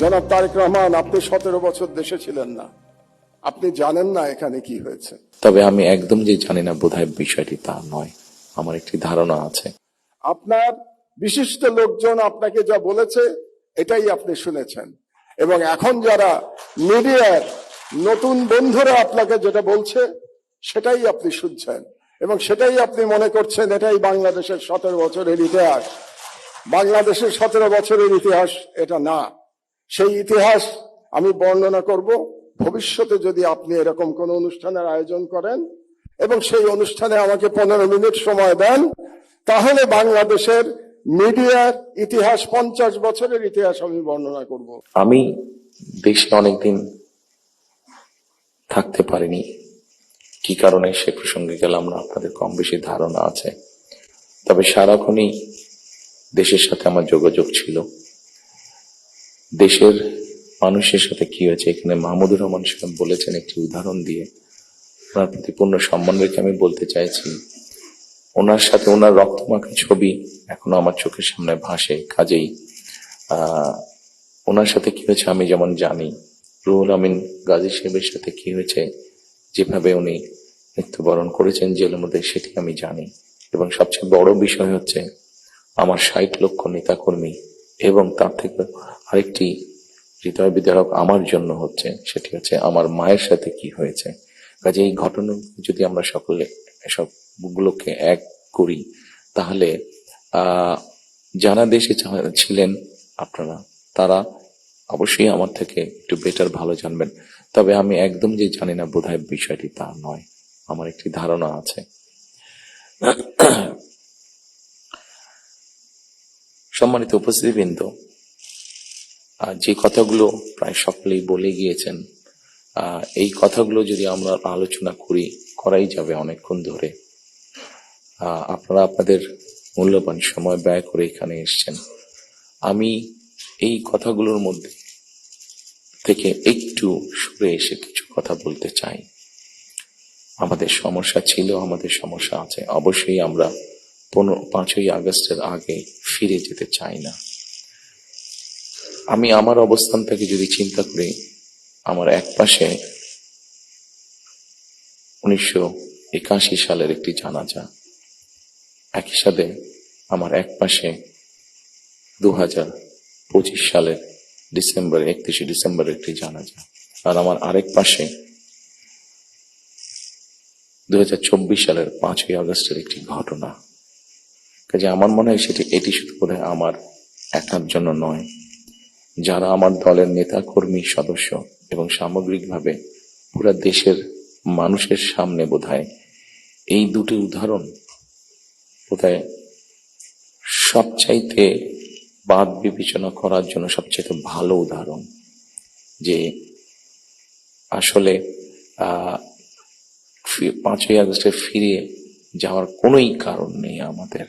জনাব তারেক রহমান, আপনি 17 বছর দেশে ছিলেন না, আপনি জানেন না এখানে কি হয়েছে। তবে আমি একদম যে জানি না বোধহয় বিষয়টি তা নয়, আমার একটি ধারণা আছে। আপনার বিশিষ্ট লোকজন আপনাকে যা বলেছে এটাই আপনি শুনেছেন, এবং এখন যারা মিডিয়ার নতুন বন্ধুরা আপনাকে যেটা বলছে সেটাই আপনি শুনছেন, এবং সেটাই আপনি মনে করছেন এটাই বাংলাদেশের 17 বছরের ইতিহাস। বাংলাদেশের 17 বছরের ইতিহাস এটা না। সেই ইতিহাস আমি বর্ণনা করব ভবিষ্যতে যদি আপনি এরকম কোন অনুষ্ঠানের আয়োজন করেন এবং সেই অনুষ্ঠানে আমাকে 15 মিনিট সময় দেন, তাহলে বাংলাদেশের মিডিয়ার ইতিহাস, 50 বছরের ইতিহাস আমি বর্ণনা করব। আমি দেশে অনেকদিন থাকতে পারিনি, কি কারণে সে প্রসঙ্গে গেলাম না, আপনাদের কম বেশি ধারণা আছে। তবে সারাক্ষণই দেশের সাথে আমার যোগাযোগ ছিল। দেশের মানুষের সাথে কি হয়েছে, এখানে মাহমুদুর রহমান সাহেব বলেছেন একটি উদাহরণ দিয়ে, ওনার প্রতি পূর্ণ সম্মান রেখে আমি বলতে চাইছি, ওনার সাথে ওনার রক্তমাখা ছবি এখনো আমার চোখের সামনে ভাসে। কাজেই ওনার সাথে কি হয়েছে আমি যেমন জানি, রুহুল আমিন গাজী সাহেবের সাথে কি হয়েছে, যেভাবে উনি মৃত্যুবরণ করেছেন জেলের মধ্যে, সেটি আমি জানি। এবং সবচেয়ে বড় বিষয় হচ্ছে আমার 60 লক্ষ নেতাকর্মী, এবং তার থেকে আরেকটি হৃদয় বিদারক আমার জন্য হচ্ছে, সেটি হচ্ছে আমার মায়ের সাথে কি হয়েছে। কাজে এই ঘটনা যদি আমরা সকলে সবগুলোকে এক করি, তাহলে যারা দেশে ছিলেন আপনারা, তারা অবশ্যই আমার থেকে একটু বেটার ভালো জানবেন। তবে আমি একদম যে জানি না বোধহয় বিষয়টি তা নয়, আমার একটি ধারণা আছে। সম্মানিত উপস্থিতিবৃন্দ, যে কথাগুলো প্রায় সকলেই বলে গিয়েছেন, এই কথাগুলো যদি আমরা আলোচনা করাই যাবে অনেকক্ষণ ধরে। আপনারা আপনাদের মূল্যবান সময় ব্যয় করে এখানে এসেছেন। আমি এই কথাগুলোর মধ্যে থেকে একটু সরে এসে কিছু কথা বলতে চাই। আমাদের সমস্যা ছিল, আমাদের সমস্যা আছে। অবশ্যই আমরা 5ই আগস্টের আগে ফিরে যেতে চাই না। আমি আমার অবস্থান থেকে যদি চিন্তা করি, আমার এক পাশে 1981 সালের একটি জানাজা, একই সাথে আমার এক পাশে 2025 সালের 31 ডিসেম্বর একটি জানাজা, আর আমার আরেক পাশে 2024 সালের 5ই আগস্টের একটি ঘটনা। কাজে আমার মনে হয় এটি শুধু বোধহয় আমার একার জন্য নয়, যারা আমার দলের নেতা কর্মী সদস্য এবং সামগ্রিকভাবে পুরো দেশের মানুষের সামনে বোধহয় এই দুটি উদাহরণ বোধহয় সবচাইতে বাদ বিবেচনা করার জন্য সবচাইতে ভালো উদাহরণ, যে আসলে 5ই আগস্টে ফিরে যাওয়ার কোনোই কারণ নেই আমাদের।